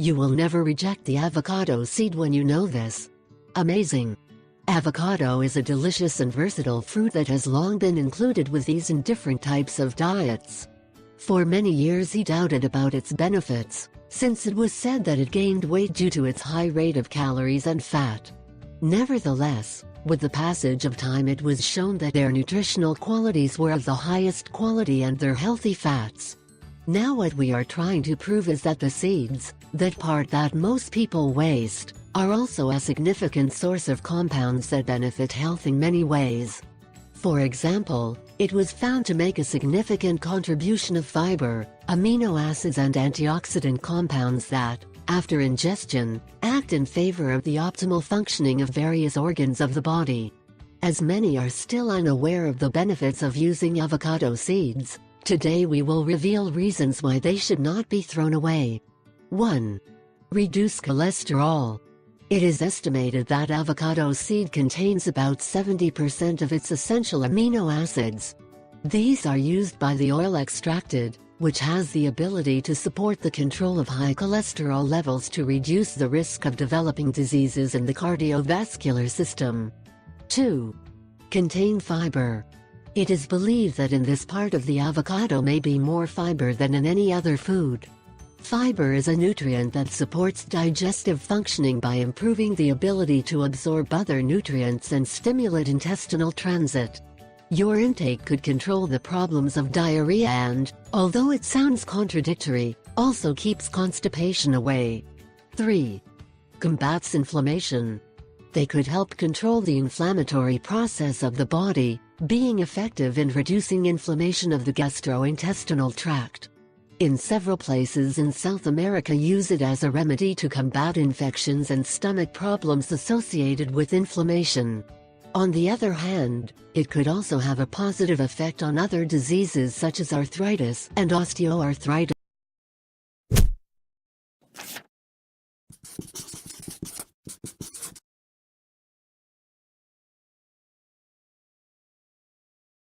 You will never reject the avocado seed when you know this. Amazing! Avocado is a delicious and versatile fruit that has long been included with ease in different types of diets. For many years he doubted about its benefits, since it was said that it gained weight due to its high rate of calories and fat. Nevertheless, with the passage of time it was shown that their nutritional qualities were of the highest quality and their healthy fats. Now what we are trying to prove is that the seeds, that part that most people waste, are also a significant source of compounds that benefit health in many ways. For example, it was found to make a significant contribution of fiber, amino acids and antioxidant compounds that, after ingestion, act in favor of the optimal functioning of various organs of the body. As many are still unaware of the benefits of using avocado seeds, today we will reveal reasons why they should not be thrown away. 1. Reduce cholesterol. It is estimated that avocado seed contains about 70% of its essential amino acids. These are used by the oil extracted, which has the ability to support the control of high cholesterol levels to reduce the risk of developing diseases in the cardiovascular system. 2. Contain fiber. It is believed that in this part of the avocado may be more fiber than in any other food. Fiber is a nutrient that supports digestive functioning by improving the ability to absorb other nutrients and stimulate intestinal transit. Your intake could control the problems of diarrhea and, although it sounds contradictory, also keeps constipation away. 3. Combats inflammation. They could help control the inflammatory process of the body, being effective in reducing inflammation of the gastrointestinal tract. In several places in South America use it as a remedy to combat infections and stomach problems associated with inflammation. On the other hand, it could also have a positive effect on other diseases such as arthritis and osteoarthritis.